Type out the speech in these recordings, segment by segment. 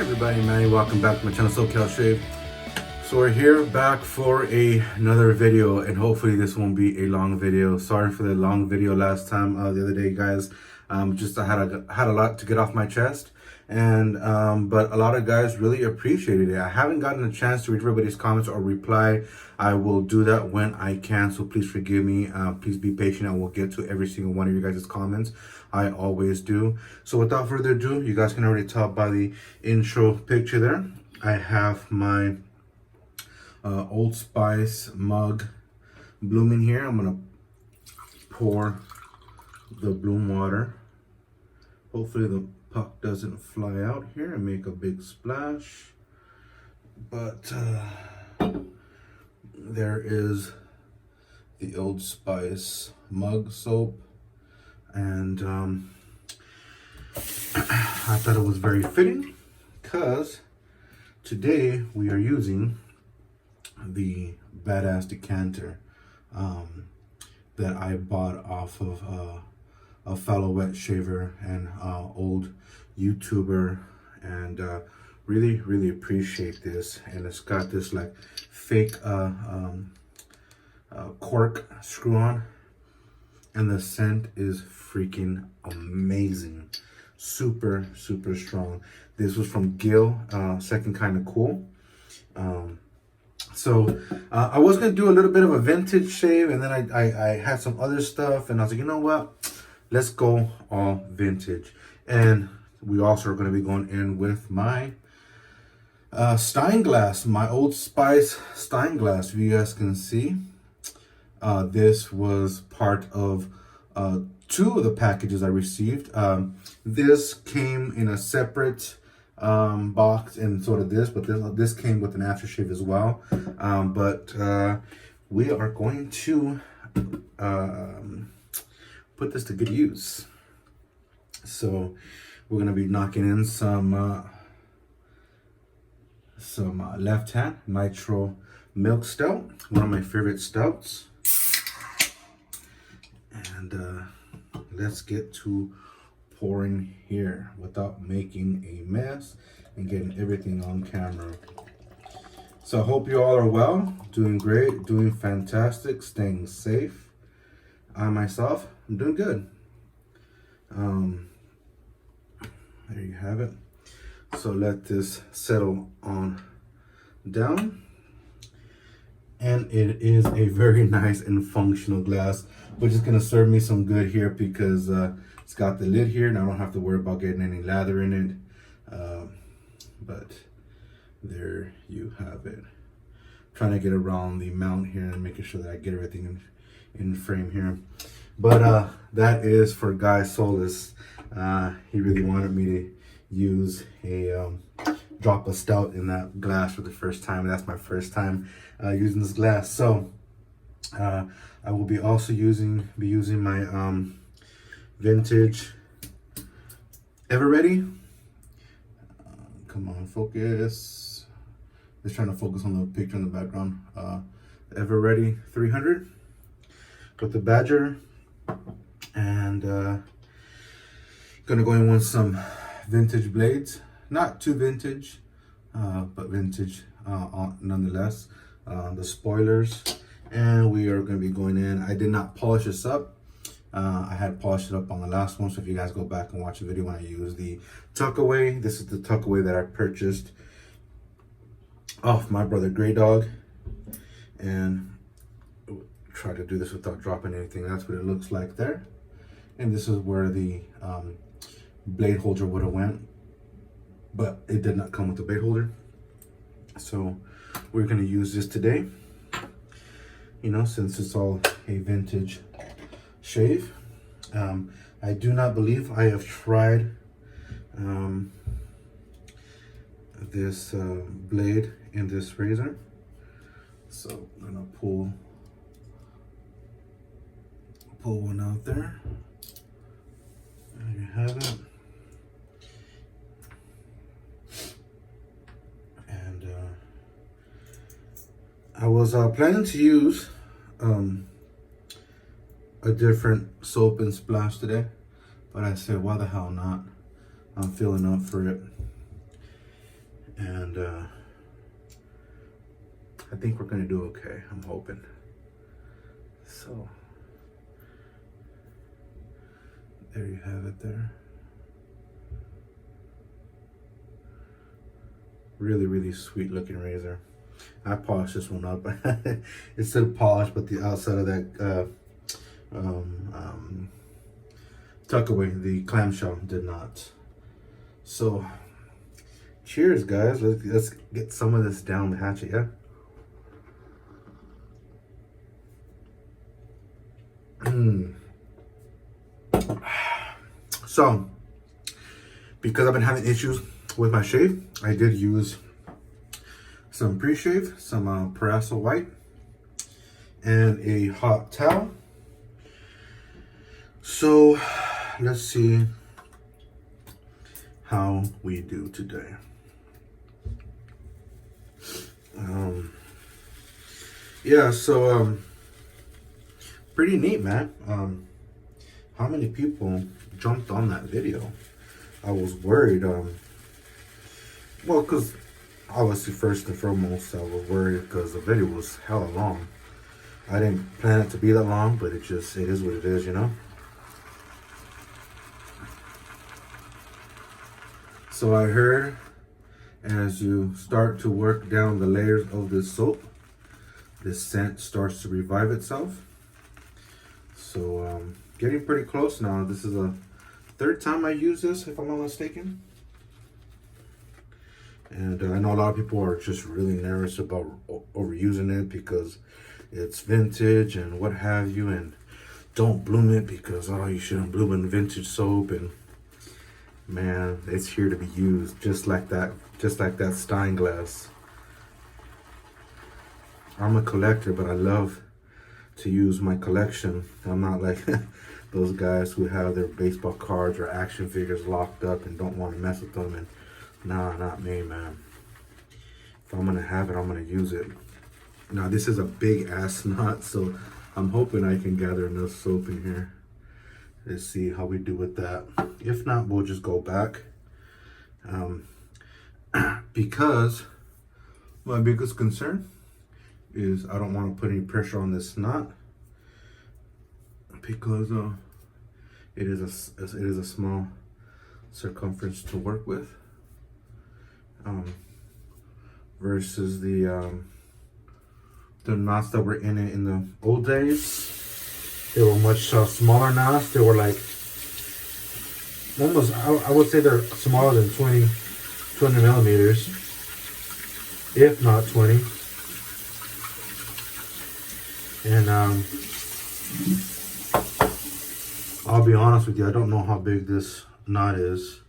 everybody, Manny. Welcome back to my channel, Aftershave. So we're here back for another video, and hopefully this won't be a long video. Sorry for the long video last time, the other day, guys. Just I had a lot to get off my chest, and but a lot of guys really appreciated it. I haven't gotten a chance to read everybody's comments or reply. I will do that when I can, so please forgive me. Please be patient. I will get to every single one of you guys' comments. I always do. So without further ado, you guys can already tell by the intro picture there, I have my Old Spice mug blooming here. I'm gonna pour the bloom water. Hopefully the puck doesn't fly out here and make a big splash. But there is the Old Spice mug soap, and I thought it was very fitting because today we are using the badass decanter that I bought off of a fellow wet shaver and old YouTuber, and really appreciate this. And it's got this like fake cork screw on, and the scent is freaking amazing. Super strong. This was from Gil, Second Kind of Cool. So I was gonna do a little bit of a vintage shave, and then I had some other stuff, and I was like, you know what, let's go all vintage. And we also are gonna be going in with my Stein glass, my Old Spice Stein glass. If you guys can see, this was part of two of the packages I received. This came in a separate box, and sort of this, but this came with an aftershave as well. But we are going to put this to good use. So we're gonna be knocking in some Left Hand Nitro Milk Stout, one of my favorite stouts. And let's get to pouring here without making a mess and getting everything on camera. So I hope you all are well, doing great, doing fantastic, staying safe. I myself, I'm doing good. There you have it. So let this settle on down. And it is a very nice and functional glass, which is gonna serve me some good here because it's got the lid here, and I don't have to worry about getting any lather in it. But there you have it. Trying to get around the mount here and making sure that I get everything in frame here. But that is for Guy Solis. He really wanted me to use a drop of stout in that glass for the first time. That's my first time using this glass. So I will be also using my vintage Ever Ready. Come on, focus. Just trying to focus on the picture in the background. Ever Ready 300 with the Badger, and gonna go in with some vintage blades. Not too vintage, but vintage nonetheless. The spoilers, and we are going to be going in. I did not polish this up. I had polished it up on the last one, so if you guys go back and watch the video when I use the Tuckaway, this is the Tuckaway that I purchased off my brother Grey Dog, and try to do this without dropping anything. That's what it looks like there. And this is where the blade holder would have went, but it did not come with the blade holder. So we're going to use this today, you know, since it's all a vintage shave. I do not believe I have tried this blade in this razor. So I'm going to pull one out there. There you have it. And I was planning to use a different soap and splash today, but I said, why the hell not? I'm feeling up for it. And I think we're gonna do okay, I'm hoping. So there you have it there. Really sweet looking razor. I polished this one up. It's still polished, but the outside of that Tuckaway, the clamshell, did not. So cheers, guys. Let's get some of this down the hatchet, yeah? So, because I've been having issues with my shave, I did use some pre-shave, some Parasol White, and a hot towel. So, let's see how we do today. Yeah, so pretty neat, man. How many people jumped on that video? I was worried, well, because obviously first and foremost I was worried because the video was hella long. I didn't plan it to be that long, but it is what it is, you know? So I heard as you start to work down the layers of this soap, this scent starts to revive itself. So getting pretty close now. This is a third time I use this, if I'm not mistaken. And I know a lot of people are just really nervous about overusing it because it's vintage and what have you, and don't bloom it because, oh, you shouldn't bloom in vintage soap. And man, it's here to be used just like that Stein glass. I'm a collector, but I love to use my collection. I'm not like those guys who have their baseball cards or action figures locked up and don't want to mess with them. And nah, not me, man. If I'm gonna have it, I'm gonna use it. Now this is a big ass knot, so I'm hoping I can gather enough soap in here. Let's see how we do with that. If not, we'll just go back. Because my biggest concern is I don't want to put any pressure on this knot because it is a small circumference to work with, versus the knots that were in it in the old days. They were much smaller knots. They were like almost, I would say they're smaller than 20 millimeters, if not 20. And I'll be honest with you, I don't know how big this knot is.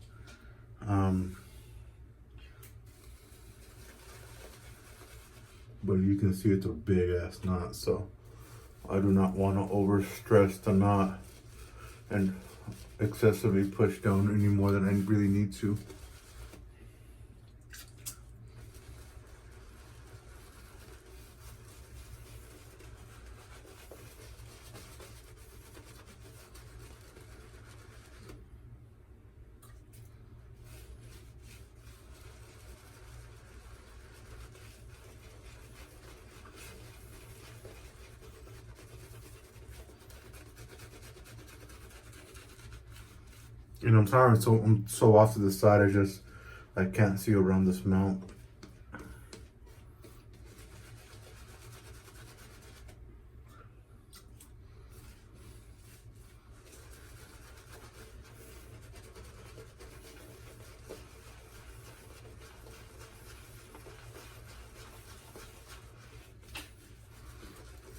But you can see it's a big ass knot, so I do not want to overstress the knot and excessively push down any more than I really need to. And I'm sorry, I'm so off to the side. I can't see around this mount.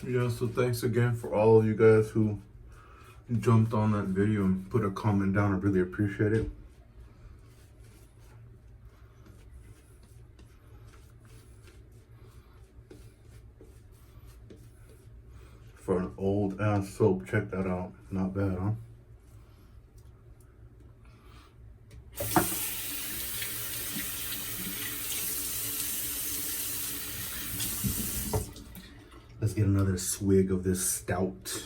Yeah, so thanks again for all of you guys who jumped on that video and put a comment down. I really appreciate it. For an old ass soap, check that out. Not bad, huh? Let's get another swig of this stout.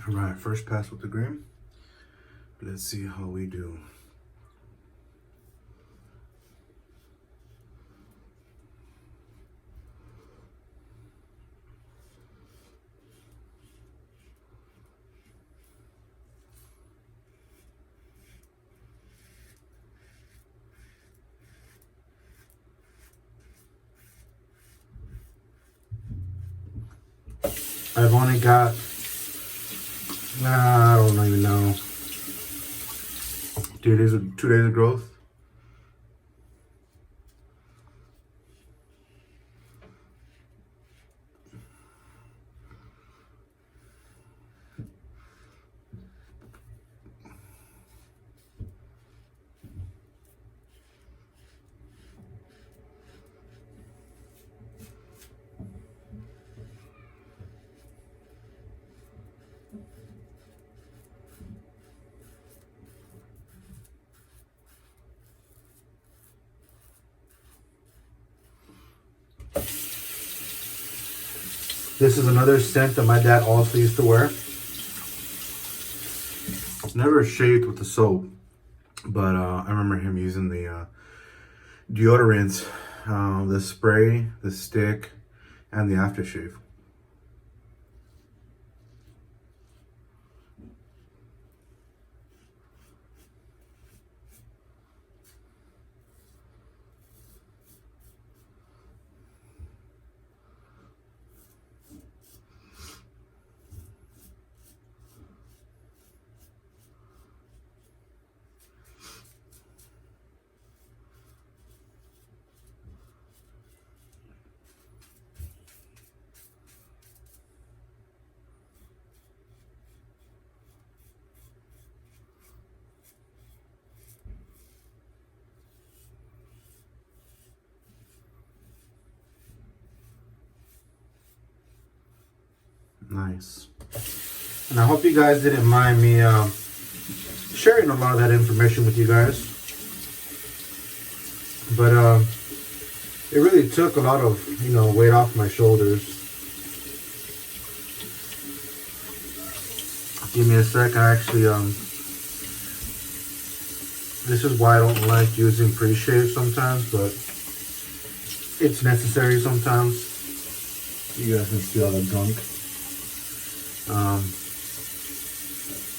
All right, first pass with the green. Let's see how we do. I've only got, I don't even know, 2 days of growth. This is another scent that my dad also used to wear. Never shaved with the soap, but I remember him using the deodorant, the spray, the stick, and the aftershave. Nice. And I hope you guys didn't mind me sharing a lot of that information with you guys. But it really took a lot of, weight off my shoulders. Give me a sec. I actually, this is why I don't like using pre-shave sometimes, but it's necessary sometimes. You guys can see all the gunk.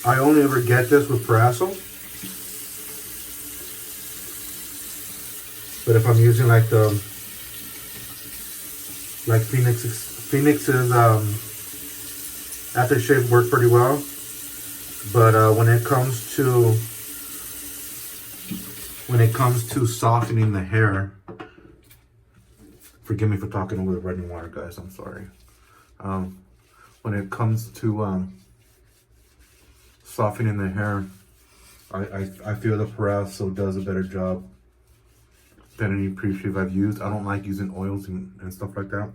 I only ever get this with Paraso. But if I'm using like Phoenix's aftershave work pretty well. But when it comes to softening the hair, forgive me for talking over the running water, guys. I'm sorry. When it comes to softening the hair, I feel the Paraso does a better job than any pre-shave I've used. I don't like using oils and stuff like that.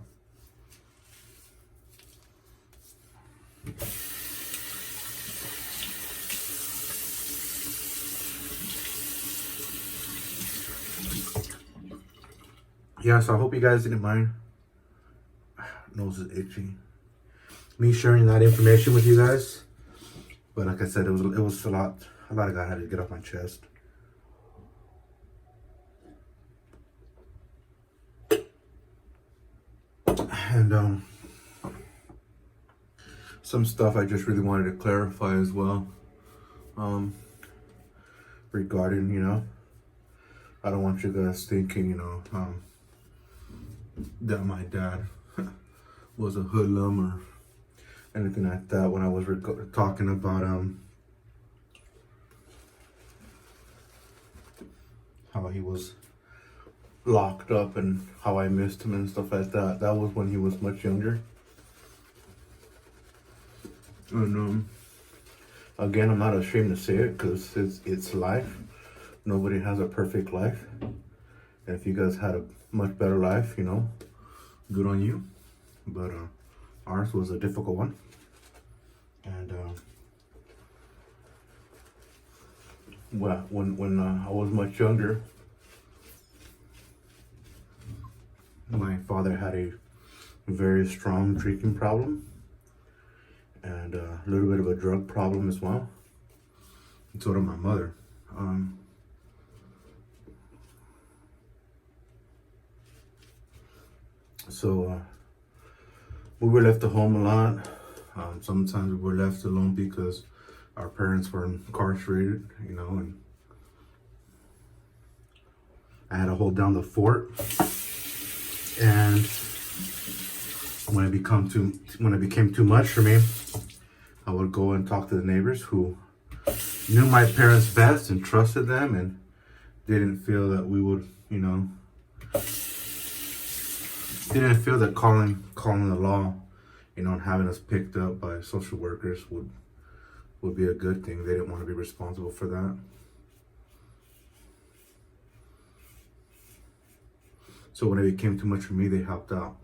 Yeah, so I hope you guys didn't mind. Nose is itchy. Me sharing that information with you guys. But like I said, it was a lot I had to get off my chest. And some stuff I just really wanted to clarify as well. Regarding, I don't want you guys thinking, that my dad was a hoodlum or anything like that when I was talking about how he was locked up and how I missed him and stuff like that. That was when he was much younger. And again, I'm not ashamed to say it because it's life. Nobody has a perfect life. And if you guys had a much better life, good on you. But ours was a difficult one. And when I was much younger, my father had a very strong drinking problem. and a little bit of a drug problem as well. And so did my mother. So we were left at home a lot. Sometimes we were left alone because our parents were incarcerated, you know, and I had to hold down the fort. And when it became too much for me, I would go and talk to the neighbors who knew my parents best and trusted them, and didn't feel that we would, you know, didn't feel that calling the law, you know, and having us picked up by social workers would be a good thing. They didn't want to be responsible for that. So when it became too much for me, they helped out.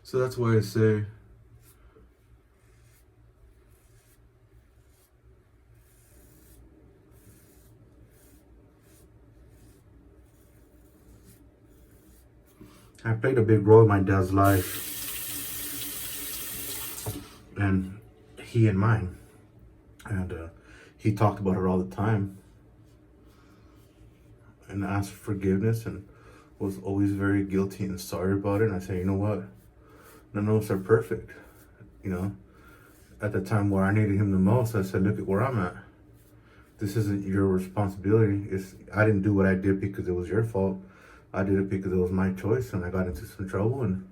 So that's why I say, I played a big role in my dad's life, and he and mine. And he talked about it all the time, and asked for forgiveness, and was always very guilty and sorry about it. And I said, you know what? None of us are perfect. You know, at the time where I needed him the most, I said, look at where I'm at. This isn't your responsibility. I didn't do what I did because it was your fault. I did it because it was my choice, and I got into some trouble, and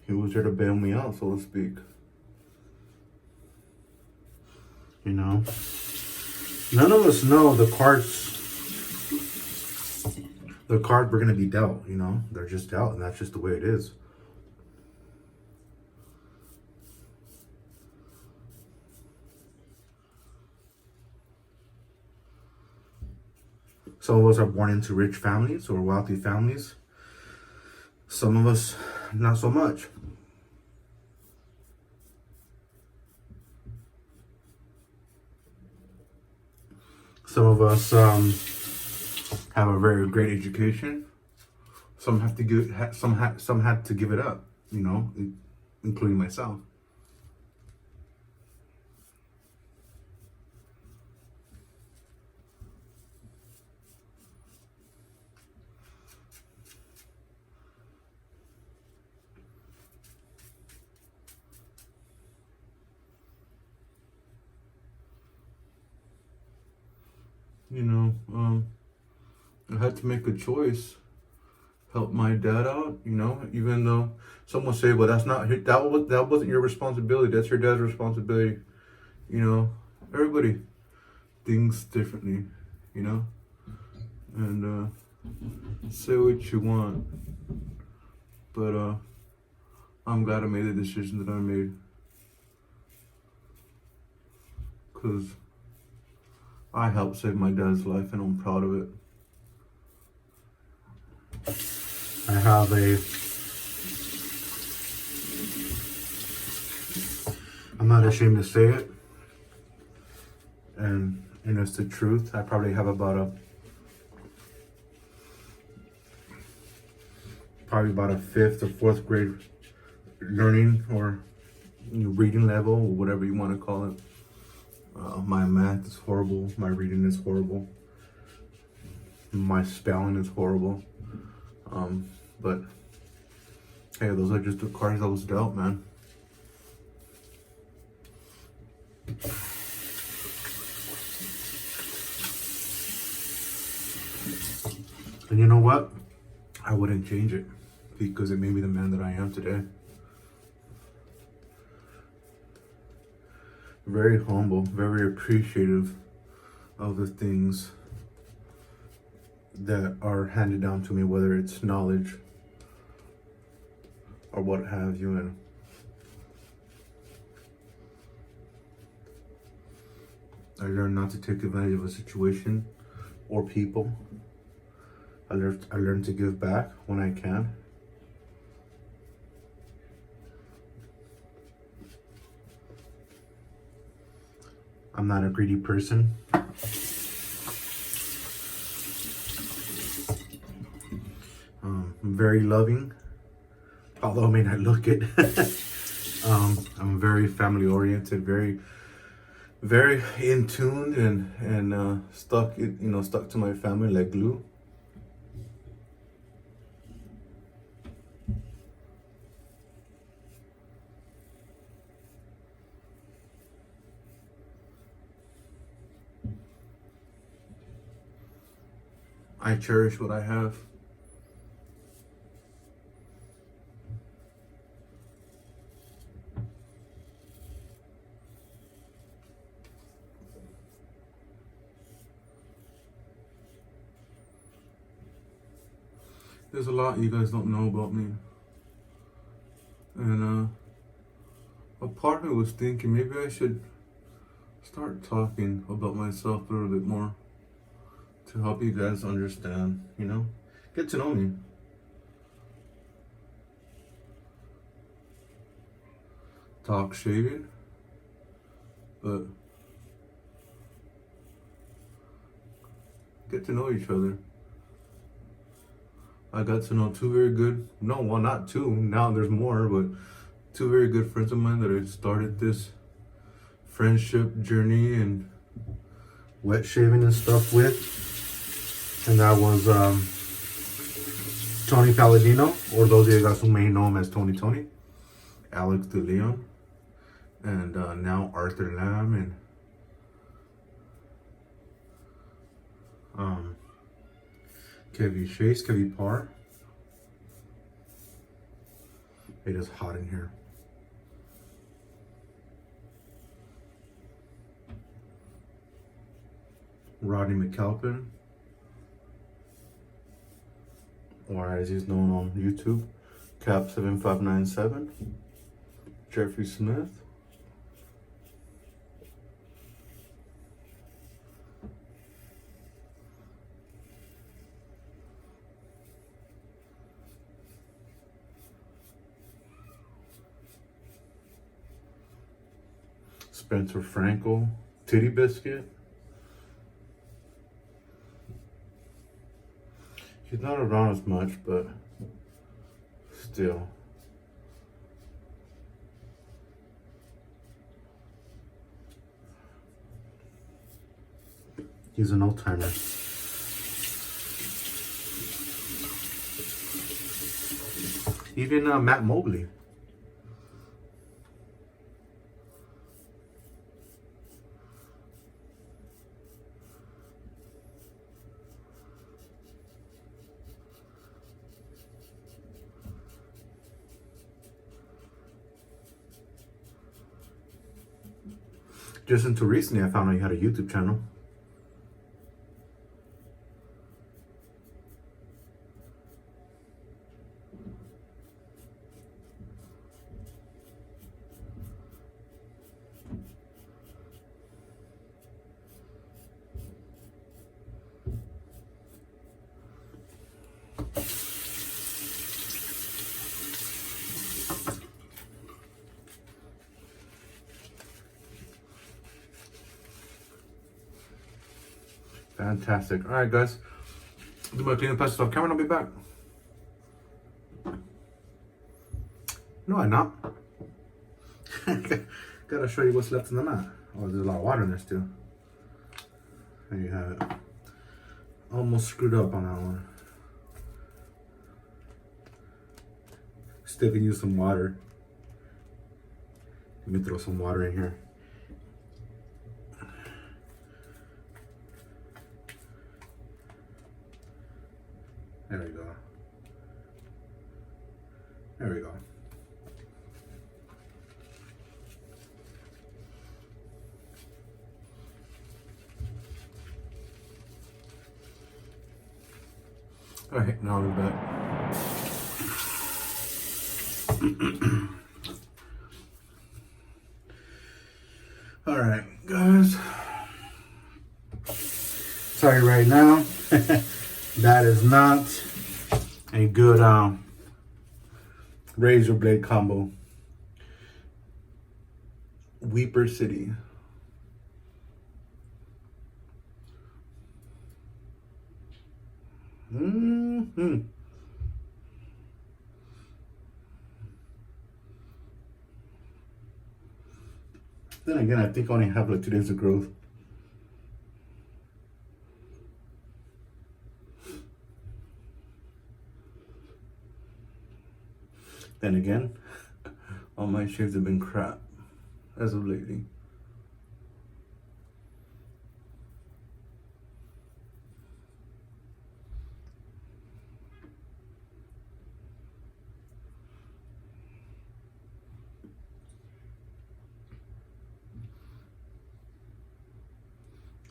he was there to bail me out, so to speak. You know, none of us know the cards we're going to be dealt, you know. They're just dealt, and that's just the way it is. Some of us are born into rich families or wealthy families. Some of us, not so much. Some of us have a very great education. Some have to give. Some had to give it up. You know, including myself. You know, I had to make a choice, help my dad out. You know, even though someone say, "Well, that wasn't your responsibility. That's your dad's responsibility." You know, everybody thinks differently. You know, and say what you want, but I'm glad I made the decision that I made, because I helped save my dad's life, and I'm proud of it. I'm not ashamed to say it, and it's the truth. I probably have about a fifth or fourth grade learning or reading level, or whatever you want to call it. My math is horrible. My reading is horrible. My spelling is horrible. But hey, those are just the cards I was dealt, man. And you know what? I wouldn't change it, because it made me the man that I am today. Very humble, very appreciative of the things that are handed down to me, whether it's knowledge or what have you. And I learned not to take advantage of a situation or people. I learned to give back when I can. I'm not a greedy person. I'm very loving, although I may not look it. I'm very family oriented, very in tune, and stuck to my family like glue. I cherish what I have. There's a lot you guys don't know about me. And a part of me was thinking maybe I should start talking about myself a little bit more to help you guys understand, get to know me. Talk shaving, but get to know each other. I got to know two very good, no, well, not two, now there's more, but two very good friends of mine that I started this friendship journey and wet shaving and stuff with. And that was Tony Palladino, or those of you guys who may know him as Tony, Alex DeLeon, and now Arthur Lamb, and Kevy Parr. It is hot in here. Rodney McAlpin, or as he's known on YouTube, Cap7597. Jeffrey Smith. Spencer Frankel, Titty Biscuit. He's not around as much, but still. He's an old timer. Even Matt Mobley. Just until recently, I found out you had a YouTube channel. Fantastic. All right, guys. Do my cleaning passes off camera and I'll be back. No, I'm not. Gotta show you what's left in the mat. Oh, there's a lot of water in there still. There you have it. Almost screwed up on that one. Still can use some water. Let me throw some water in here. There we go. There we go. All right, now we're back. All right, guys. Sorry right now. That is not a good razor blade combo. Weeper City. Then again, I think I only have like 2 days of growth. Then again, all my shaves have been crap as of lately.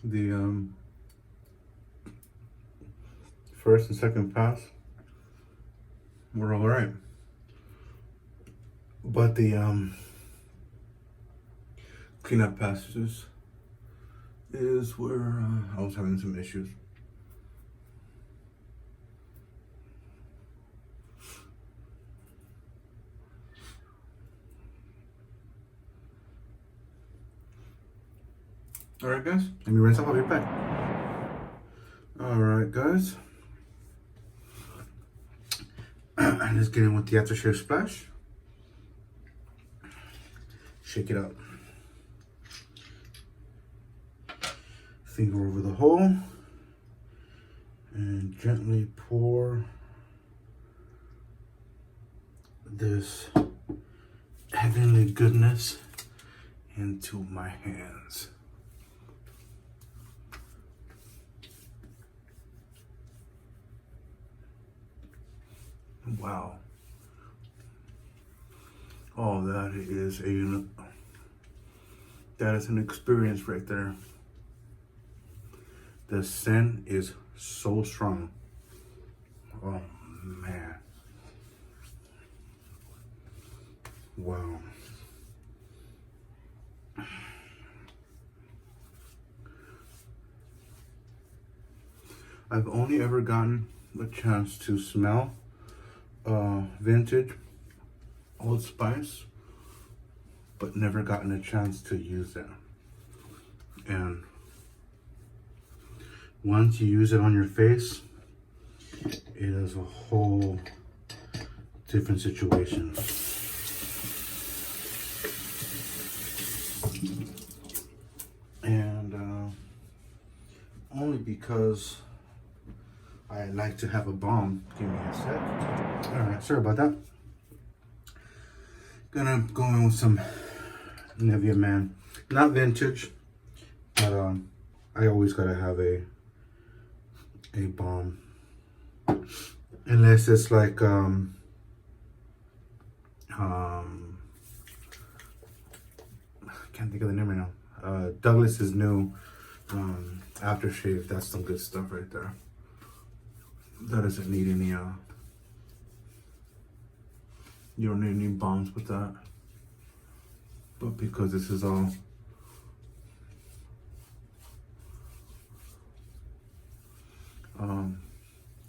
The first and second pass were all right, but the cleanup passes is where I was having some issues. All right, guys, let me rinse off. I'll be back. All right, guys. Let's get in with the aftershave splash. Shake it up. Finger over the hole and gently pour this heavenly goodness into my hands. Wow. Oh, that is an experience right there. The scent is so strong. Oh man. Wow. I've only ever gotten a chance to smell vintage Old Spice, but never gotten a chance to use it. And once you use it on your face, it is a whole different situation. And only because I like to have a balm. Give me a sec. All right, sorry about that. Gonna go in with some Nivea Man. Not vintage, but I always gotta have a balm. Unless it's like I can't think of the name right now. Douglas's new aftershave. That's some good stuff right there. That doesn't need any you don't need any balms with that. But because this is all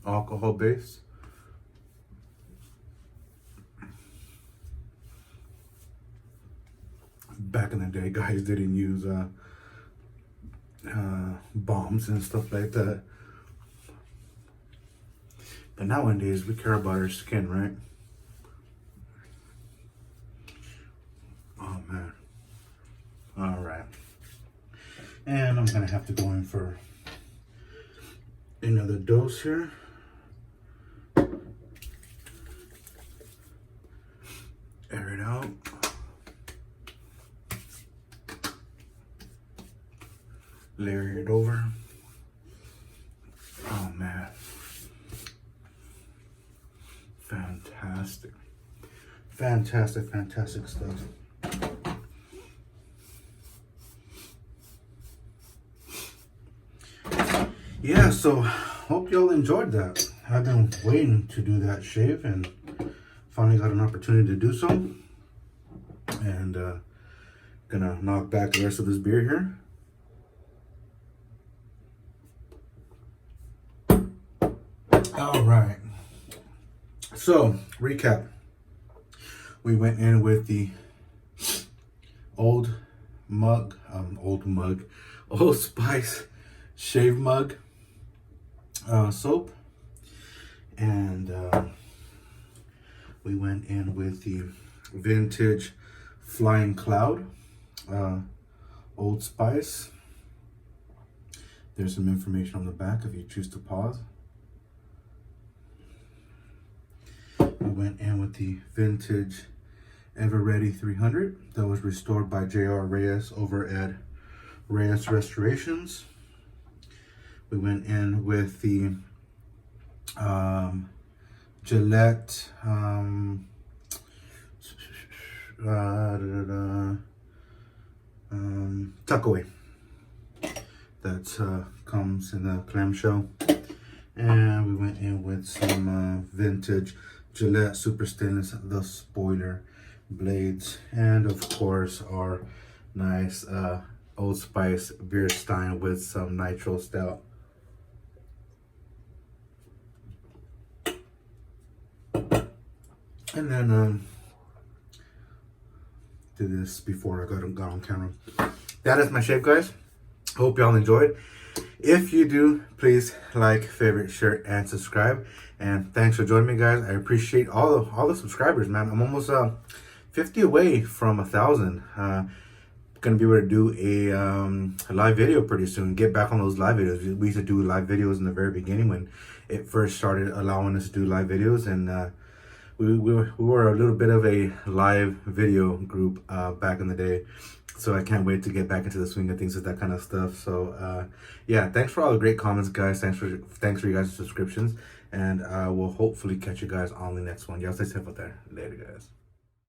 alcohol based, back in the day guys didn't use balms and stuff like that. But nowadays we care about our skin, right? Oh man. All right. And I'm gonna have to go in for another dose here. Air it out. Layer it over. Oh man. Fantastic. Fantastic, fantastic stuff. Yeah, so hope y'all enjoyed that. I've been waiting to do that shave and finally got an opportunity to do so. And gonna knock back the rest of this beer here. All right. So, recap. We went in with the Old Spice shave mug soap, and we went in with the vintage Flying Cloud Old Spice. There's some information on the back if you choose to pause. We went in with the vintage Ever Ready 300 that was restored by J.R. Reyes over at Reyes Restorations. We went in with the Gillette Tuckaway that comes in the clamshell. And we went in with some vintage Gillette Super Stainless, the spoiler blades. And of course, our nice Old Spice beer stein with some nitro stout. And then did this before I got on camera. That is my shave, guys. Hope y'all enjoyed. If you do, please like, favorite, share, and subscribe. And thanks for joining me, guys. I appreciate all the subscribers, man. I'm almost 50 away from 1,000. Gonna be able to do a live video pretty soon. Get back on those live videos. We used to do live videos in the very beginning when it first started allowing us to do live videos, and we were a little bit of a live video group back in the day. So I can't wait to get back into the swing of things with that kind of stuff. So yeah, thanks for all the great comments, guys. Thanks for you guys' subscriptions, and we'll hopefully catch you guys on the next one. Y'all stay safe out there. Later, guys.